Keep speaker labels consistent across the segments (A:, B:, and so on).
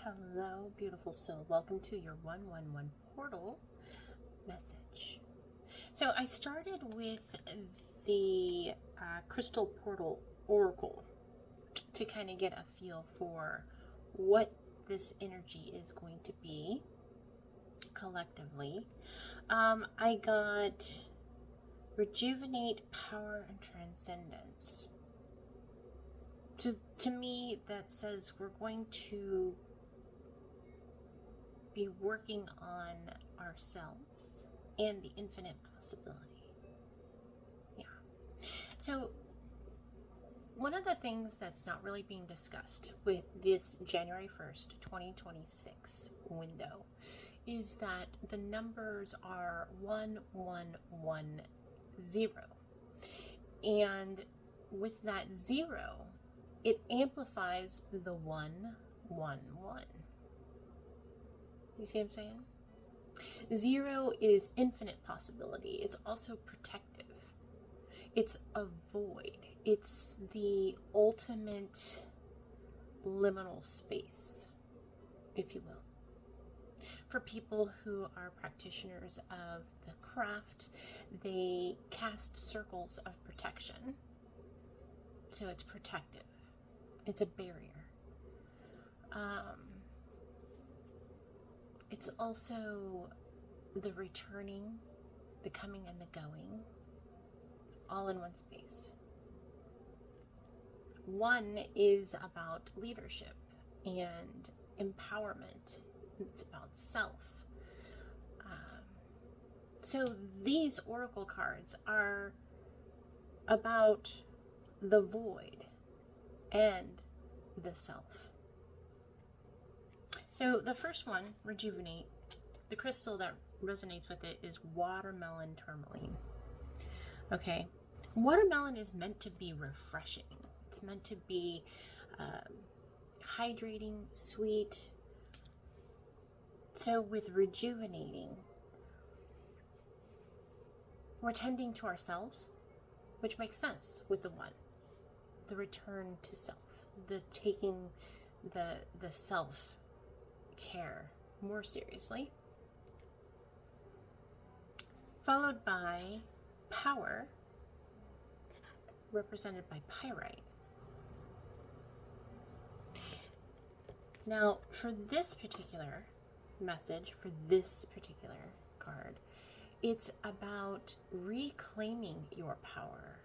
A: Hello, beautiful soul. Welcome to your 111 portal message. So I started with the crystal portal oracle to kind of get a feel for what this energy is going to be collectively. I got rejuvenate, power, and transcendence. To me, that says we're going to be working on ourselves and the infinite possibility. Yeah. So one of the things that's not really being discussed with this January 1st, 2026 window is that the numbers are 1110. And with that 0, it amplifies the 111. You see what I'm saying? 0 is infinite possibility. It's also protective. It's a void. It's the ultimate liminal space, if you will. For people who are practitioners of the craft, they cast circles of protection. So it's protective. It's a barrier. It's also the returning, the coming and the going, all in one space. 1 is about leadership and empowerment. It's about self. So these oracle cards are about the void and the self. So the first one, rejuvenate, the crystal that resonates with it is watermelon tourmaline. Okay, watermelon is meant to be refreshing. It's meant to be hydrating, sweet. So with rejuvenating, we're tending to ourselves, which makes sense with the 1. The return to self, the taking the self care more seriously, followed by power, represented by pyrite. Now, for this particular message, for this particular card, it's about reclaiming your power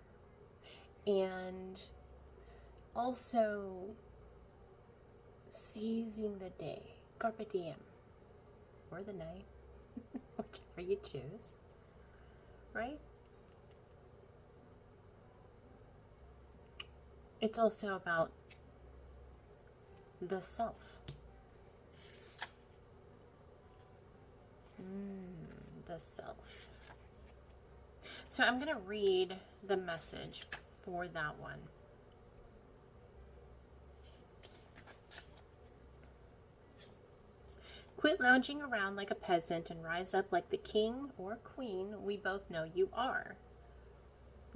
A: and also seizing the day. Carpe diem, or the night, whichever you choose, right? It's also about the self. The self. So I'm going to read the message for that one. Quit lounging around like a peasant and rise up like the king or queen we both know you are.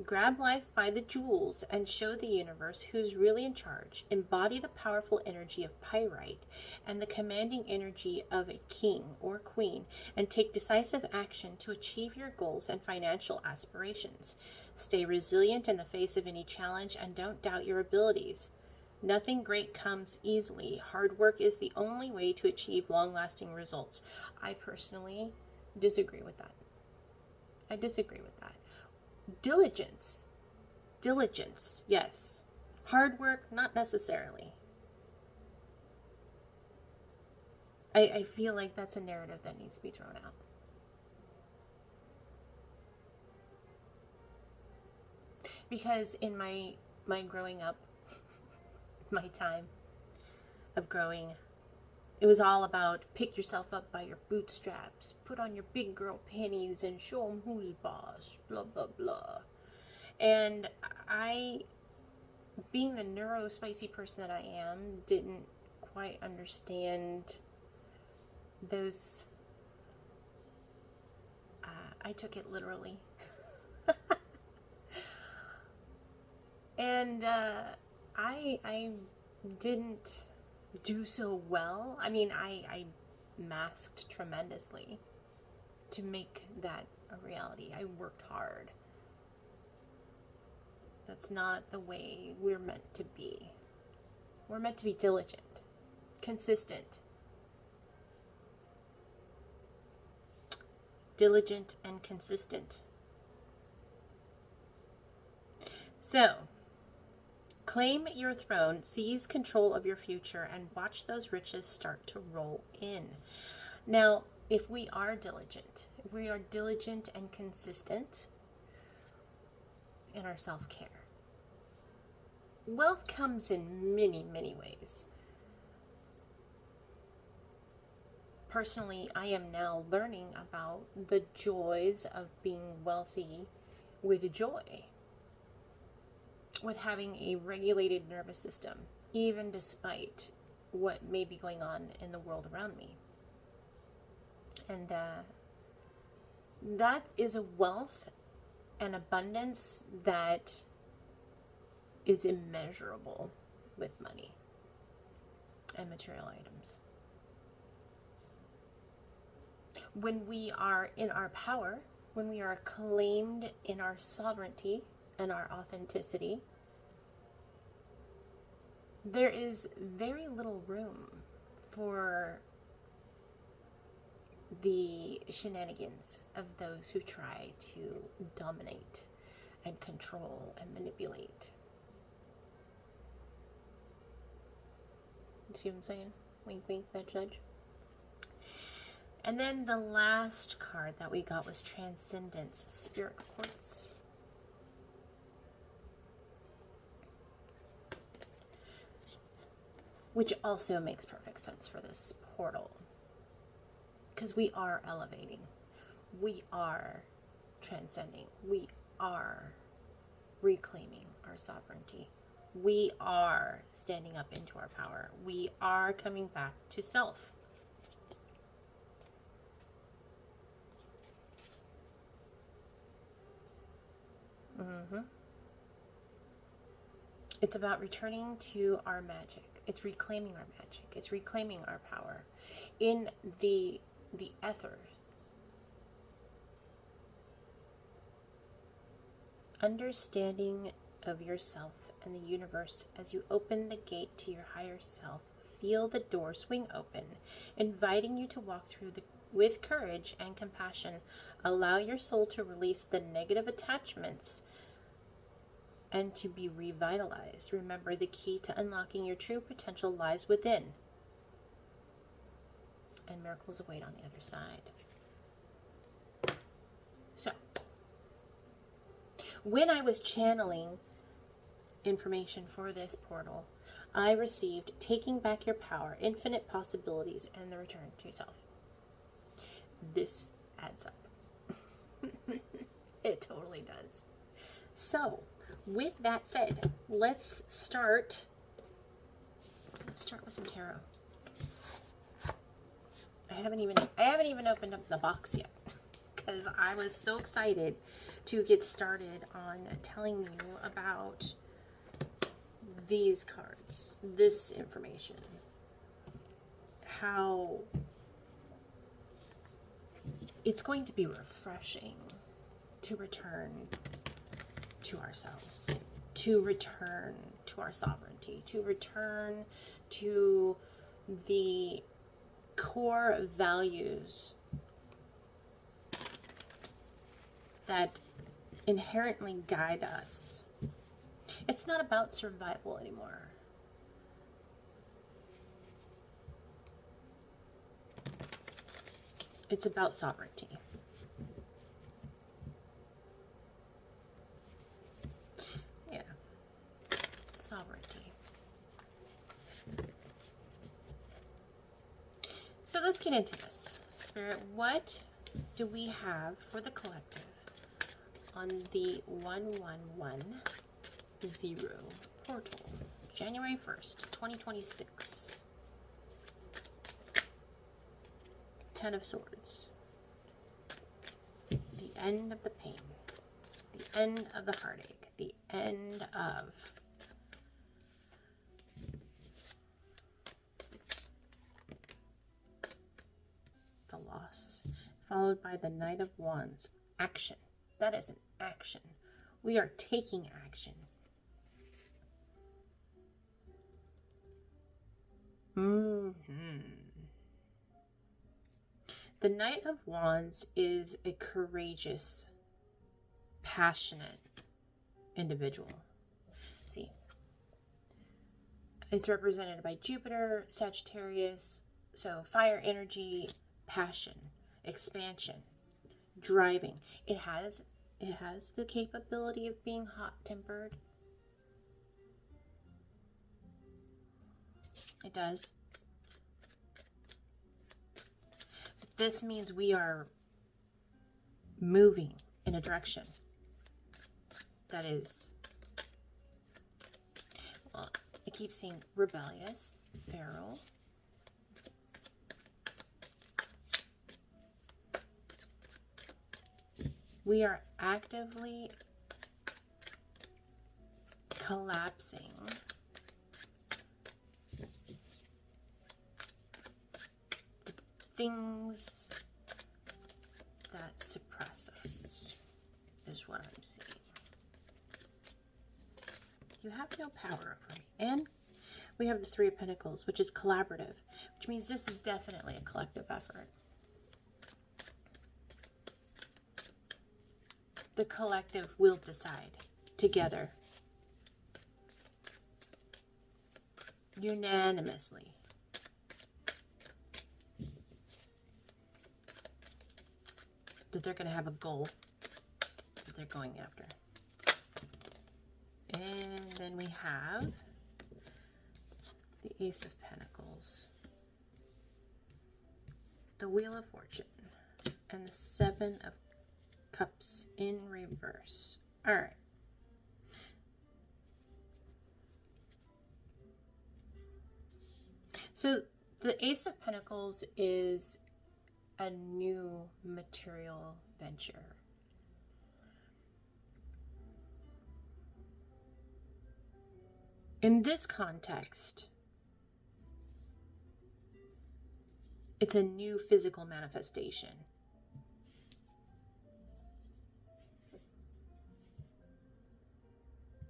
A: Grab life by the jewels and show the universe who's really in charge. Embody the powerful energy of pyrite and the commanding energy of a king or queen, and take decisive action to achieve your goals and financial aspirations. Stay resilient in the face of any challenge and don't doubt your abilities. Nothing great comes easily. Hard work is the only way to achieve long-lasting results. I personally disagree with that. I disagree with that. Diligence, yes. Hard work, not necessarily. I feel like that's a narrative that needs to be thrown out. Because in my growing up, my time of growing, it was all about pick yourself up by your bootstraps, put on your big girl panties and show them who's boss, blah, blah, blah. And I, being the neurospicy person that I am, didn't quite understand those. I took it literally. And I didn't do so well. I mean, I masked tremendously to make that a reality. I worked hard. That's not the way we're meant to be. We're meant to be diligent, consistent, diligent and consistent. So, claim your throne, seize control of your future, and watch those riches start to roll in. Now, if we are diligent, and consistent in our self-care, wealth comes in many, many ways. Personally, I am now learning about the joys of being wealthy with joy, with having a regulated nervous system, even despite what may be going on in the world around me. And that is a wealth and abundance that is immeasurable with money and material items. When we are in our power, when we are claimed in our sovereignty and our authenticity, there is very little room for the shenanigans of those who try to dominate and control and manipulate. You see what I'm saying? Wink, wink, nudge, nudge. And then the last card that we got was Transcendence Spirit Quartz. Which also makes perfect sense for this portal. Because we are elevating. We are transcending. We are reclaiming our sovereignty. We are standing up into our power. We are coming back to self. It's about returning to our magic. It's reclaiming our magic. It's reclaiming our power in the ether. Understanding of yourself and the universe as you open the gate to your higher self. Feel the door swing open, inviting you to walk through with courage and compassion. Allow your soul to release the negative attachments and to be revitalized. Remember, the key to unlocking your true potential lies within. And miracles await on the other side. So, when I was channeling information for this portal, I received Taking Back Your Power, Infinite Possibilities, and the Return to Self. This adds up. It totally does. So, with that said, let's start with some tarot. I haven't even opened up the box yet because I was so excited to get started on telling you about these cards, this information, how it's going to be refreshing to return to ourselves, to return to our sovereignty, to return to the core values that inherently guide us. It's not about survival anymore. It's about sovereignty. Yeah. Sovereignty. So let's get into this. Spirit, what do we have for the collective on the 1110 portal, January 1st, 2026? 10 of Swords. The end of the pain. The end of the heartache. The end of loss, followed by the Knight of Wands. Action. That is an action. We are taking action. The Knight of Wands is a courageous, passionate individual. See, it's represented by Jupiter, Sagittarius, so fire energy, passion, expansion, driving. It has the capability of being hot-tempered. It does. But this means we are moving in a direction that is, well, I keep seeing rebellious, feral, we are actively collapsing the things that suppress us, is what I'm seeing. You have no power over me. And we have the Three of Pentacles, which is collaborative, which means this is definitely a collective effort. The collective will decide together, unanimously, that they're going to have a goal that they're going after. And then we have the Ace of Pentacles, the Wheel of Fortune, and the Seven of Cups in reverse. All right. So the Ace of Pentacles is a new material venture. In this context, it's a new physical manifestation.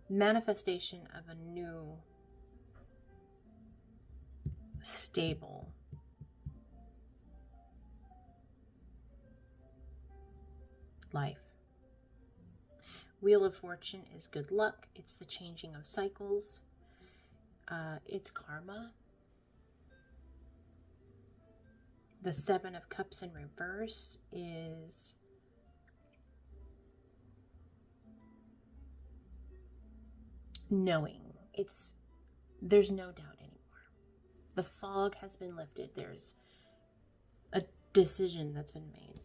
A: Manifestation of a new, stable, life. Wheel of Fortune is good luck. It's the changing of cycles. It's karma. The Seven of Cups in reverse is knowing. There's no doubt anymore. The fog has been lifted. There's a decision that's been made.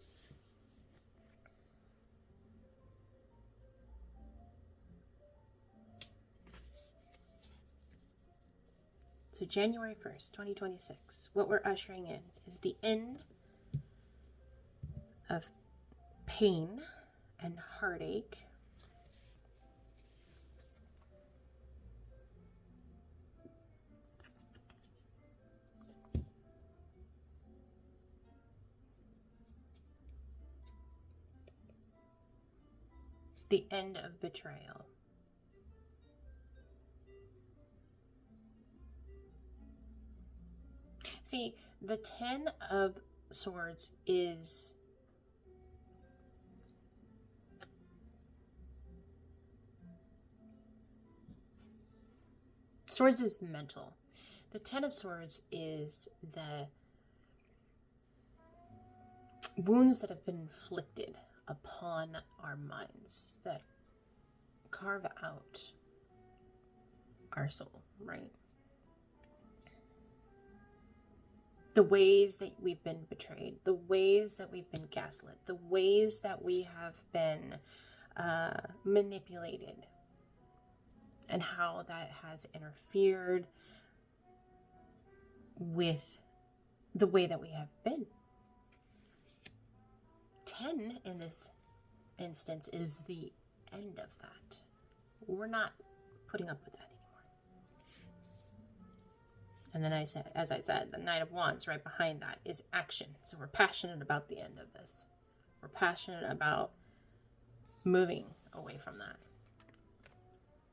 A: So January 1st, 2026, what we're ushering in is the end of pain and heartache. The end of betrayal. See, the Ten of Swords is mental. The Ten of Swords is the wounds that have been inflicted upon our minds that carve out our soul, right? The ways that we've been betrayed, the ways that we've been gaslit, the ways that we have been manipulated, and how that has interfered with the way that we have been. 10 in this instance is the end of that. We're not putting up with that And then as I said, the Knight of Wands right behind that is action. So we're passionate about the end of this. We're passionate about moving away from that,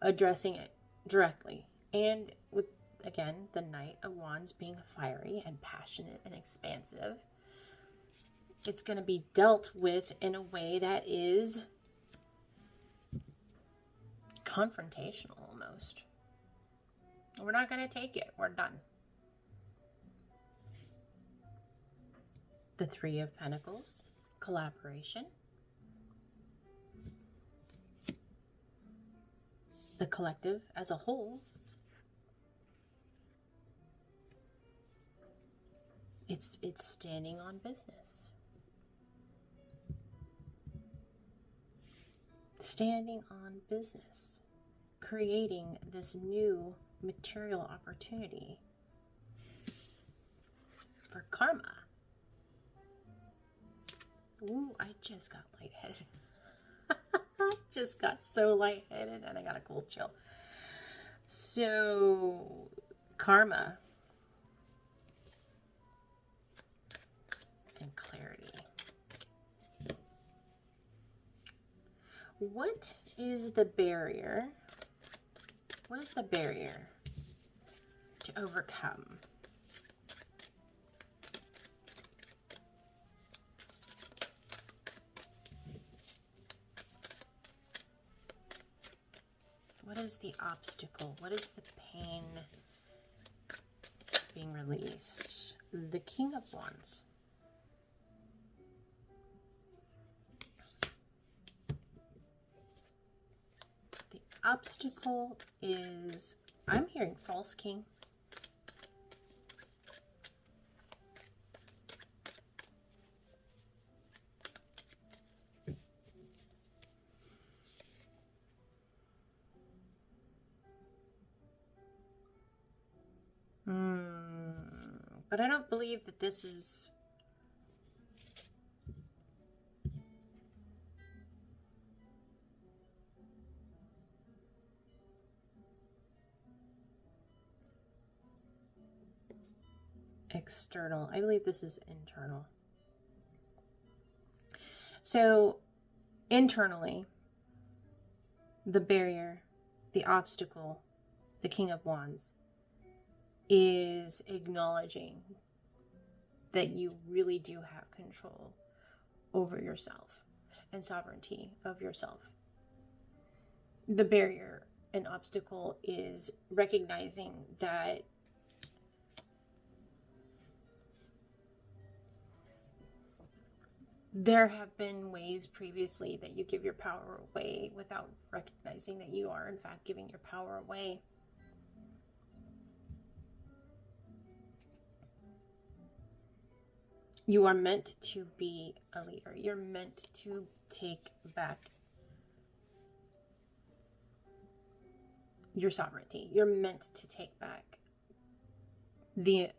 A: addressing it directly. And with, again, the Knight of Wands being fiery and passionate and expansive, it's going to be dealt with in a way that is confrontational almost. We're not going to take it. We're done. The Three of Pentacles, collaboration. The collective as a whole. It's standing on business. Standing on business. Creating this new material opportunity for karma. Ooh, I just got lightheaded. Just got so lightheaded and I got a cold chill. So, karma and clarity. What is the barrier? What is the barrier to overcome? What is the obstacle? What is the pain being released? The King of Wands. The obstacle is, I'm hearing false king. But I don't believe that this is external. I believe this is internal. So internally, the barrier, the obstacle, the King of Wands is acknowledging that you really do have control over yourself and sovereignty of yourself. The barrier and obstacle is recognizing that there have been ways previously that you give your power away without recognizing that you are in fact giving your power away. You are meant to be a leader. You're meant to take back your sovereignty. You're meant to take back the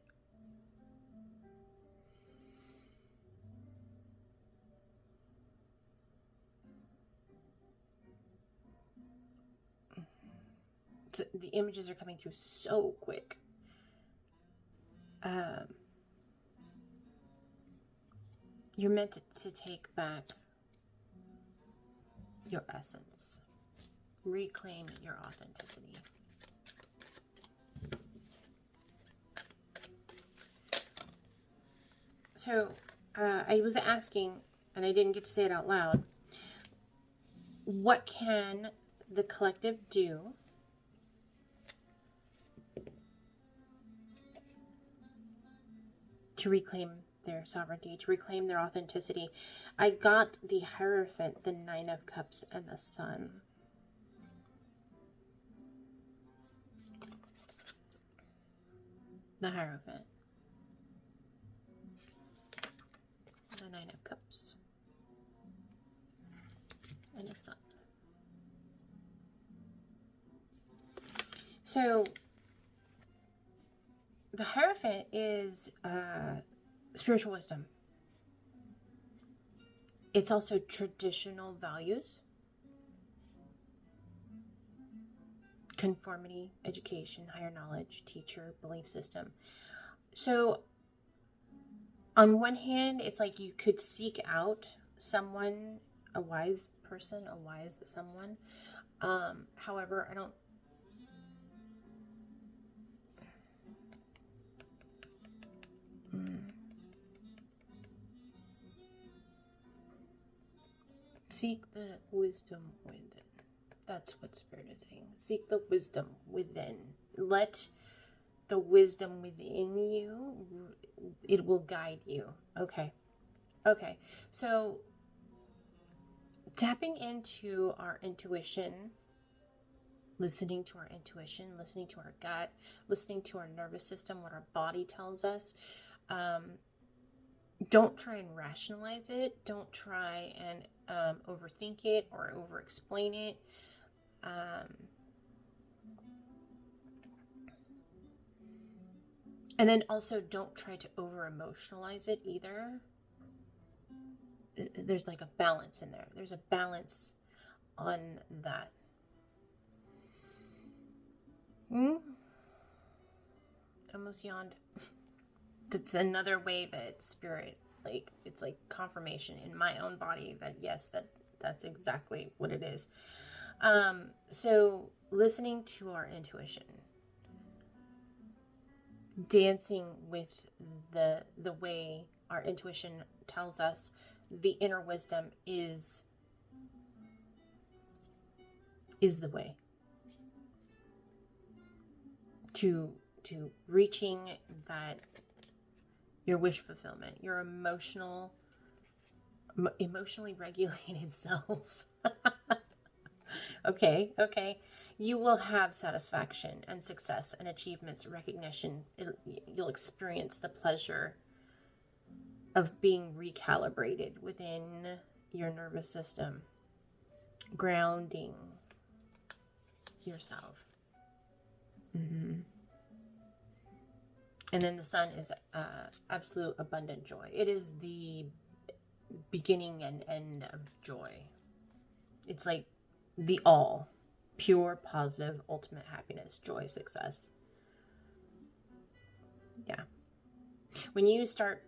A: images are coming through so quick. You're meant to take back your essence. Reclaim your authenticity. So, I was asking, and I didn't get to say it out loud, what can the collective do to reclaim their sovereignty, to reclaim their authenticity? I got the Hierophant, the Nine of Cups, and the Sun. The Hierophant, the Nine of Cups, and the Sun. So the Hierophant is spiritual wisdom. It's also traditional values. conformity, education, higher knowledge, teacher, belief system. So on one hand, it's like you could seek out someone, a wise person, a wise someone. However, I don't. Seek the wisdom within. That's what Spirit is saying. Seek the wisdom within. Let the wisdom within you, it will guide you. Okay. Okay. So tapping into our intuition, listening to our intuition, listening to our gut, listening to our nervous system, what our body tells us. Don't try and rationalize it. Don't try and overthink it or over explain it. And then also don't try to over emotionalize it either. There's like a balance in there. There's a balance on that. Almost yawned. That's another way that Spirit, like, it's like confirmation in my own body that yes, that's exactly what it is. So listening to our intuition, dancing with the way our intuition tells us the inner wisdom is the way to reaching that, your wish fulfillment, your emotionally regulated self. Okay. You will have satisfaction and success and achievements, recognition. You'll experience the pleasure of being recalibrated within your nervous system, grounding yourself. And then the sun is absolute abundant joy. It is the beginning and end of joy. It's like the all. Pure, positive, ultimate happiness, joy, success. Yeah. When you start,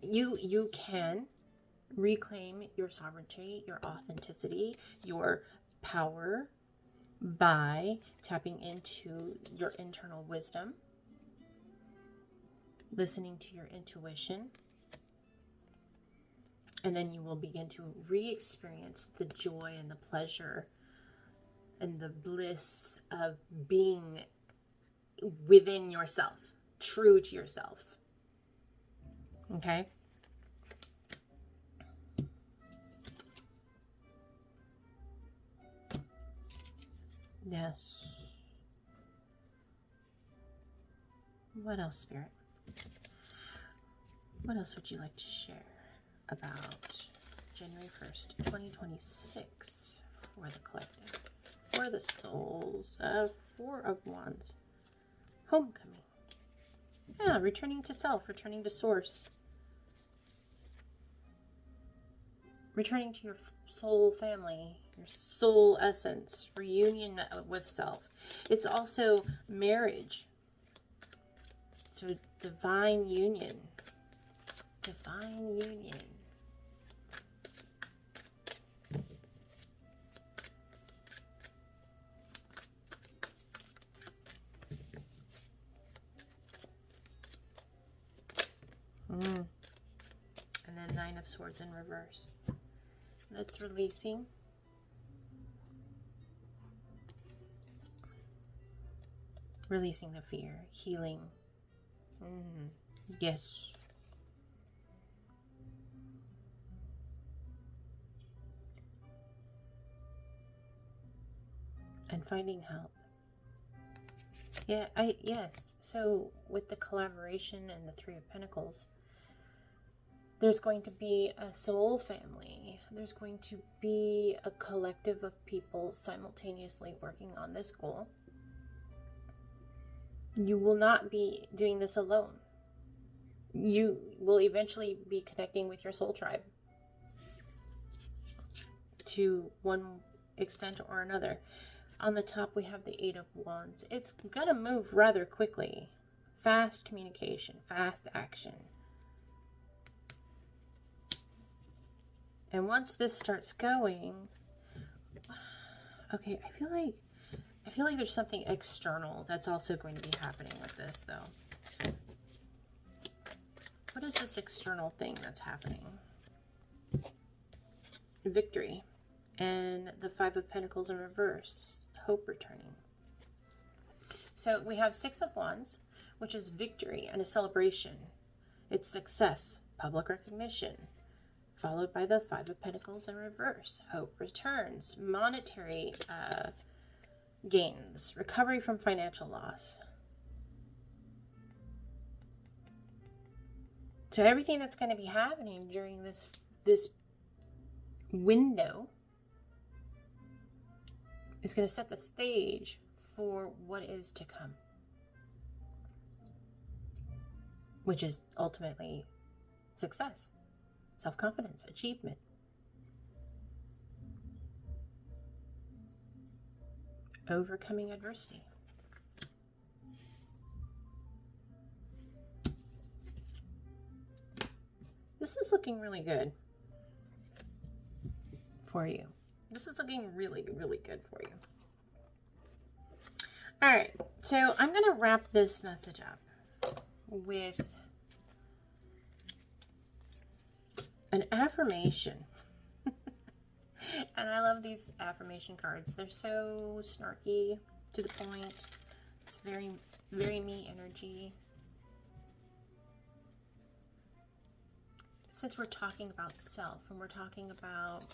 A: you can reclaim your sovereignty, your authenticity, your power by tapping into your internal wisdom, listening to your intuition, and then you will begin to re-experience the joy and the pleasure and the bliss of being within yourself, true to yourself. Okay? Yes. What else, Spirit? What else would you like to share about January 1st, 2026 for the collective? For the souls, Four of Wands. Homecoming. Yeah, returning to self, returning to source. Returning to your soul family, your soul essence, reunion with self. It's also marriage. So divine union. Divine union. And then Nine of Swords in reverse. That's releasing. Releasing the fear. Healing. Yes. And finding help. Yeah, yes. So with the collaboration and the Three of Pentacles, there's going to be a soul family. There's going to be a collective of people simultaneously working on this goal. You will not be doing this alone. You will eventually be connecting with your soul tribe to one extent or another. On the top, we have the Eight of Wands. It's going to move rather quickly. Fast communication, fast action. And once this starts going, okay, I feel like there's something external that's also going to be happening with this, though. What is this external thing that's happening? Victory. And the Five of Pentacles in reverse. Hope returning. So we have Six of Wands, which is victory and a celebration. It's success, public recognition. Followed by the Five of Pentacles in reverse. Hope returns. Monetary gains. Recovery from financial loss. So everything that's going to be happening during this window is going to set the stage for what is to come. Which is ultimately success. Self-confidence, achievement. Overcoming adversity. This is looking really good for you. This is looking really, really good for you. All right, so I'm going to wrap this message up with an affirmation. And I love these affirmation cards. They're so snarky, to the point. It's very, very me energy. Since we're talking about self and we're talking about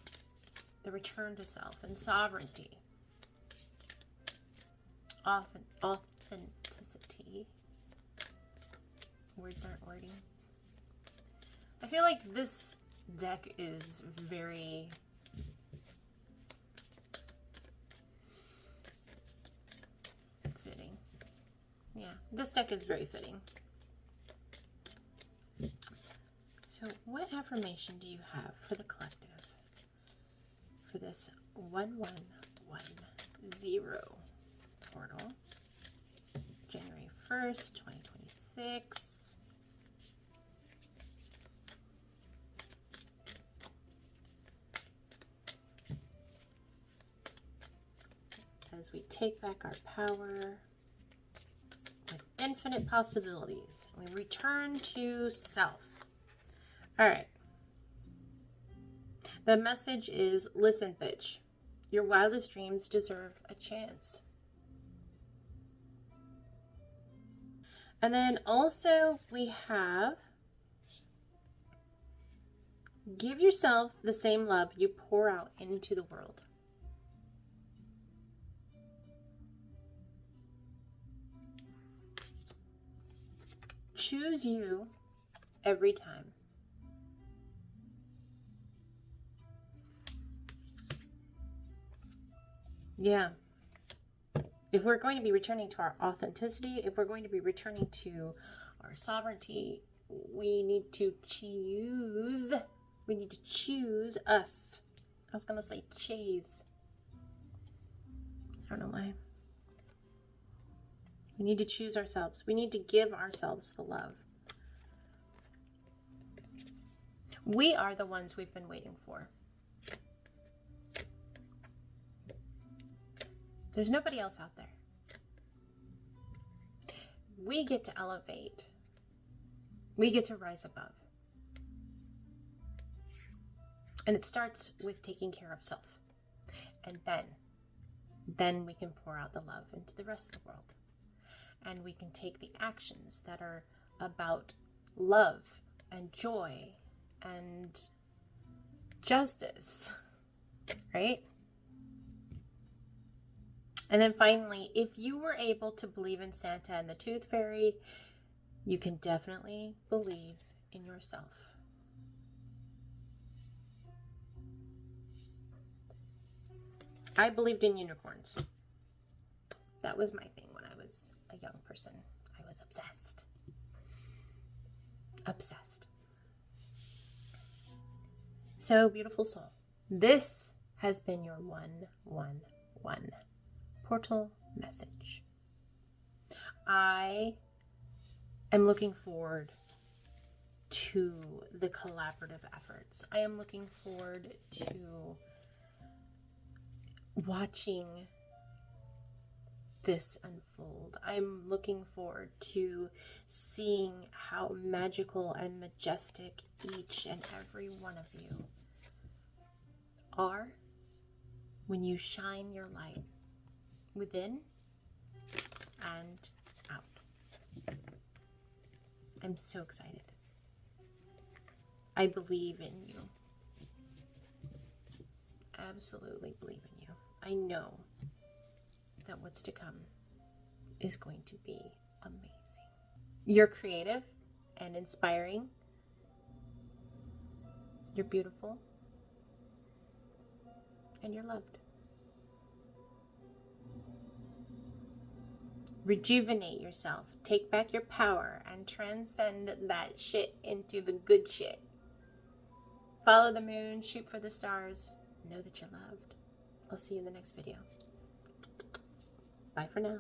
A: the return to self and sovereignty, authenticity, words aren't wording. I feel like this deck is very fitting. Yeah, this deck is very fitting. So what affirmation do you have for the collective for this 1110 portal, January 1st, 2026? As we take back our power with infinite possibilities, we return to self. All right. The message is, listen, bitch. Your wildest dreams deserve a chance. And then also we have, give yourself the same love you pour out into the world. Choose you every time. Yeah. If we're going to be returning to our authenticity, if we're going to be returning to our sovereignty, we need to choose. We need to choose us. I was going to say cheese. I don't know why. We need to choose ourselves. We need to give ourselves the love. We are the ones we've been waiting for. There's nobody else out there. We get to elevate. We get to rise above. And it starts with taking care of self. And then we can pour out the love into the rest of the world. And we can take the actions that are about love and joy and justice, right? And then finally, if you were able to believe in Santa and the Tooth Fairy, you can definitely believe in yourself. I believed in unicorns. That was my thing when I was a young person. I was obsessed. Obsessed. So, beautiful soul, this has been your 111 portal message. I am looking forward to the collaborative efforts. I am looking forward to watching this unfold. I'm looking forward to seeing how magical and majestic each and every one of you are when you shine your light within and out. I'm so excited. I believe in you. Absolutely believe in you. I know that what's to come is going to be amazing. You're creative and inspiring. You're beautiful. And you're loved. Rejuvenate yourself. Take back your power and transcend that shit into the good shit. Follow the moon, shoot for the stars. Know that you're loved. I'll see you in the next video. Bye for now.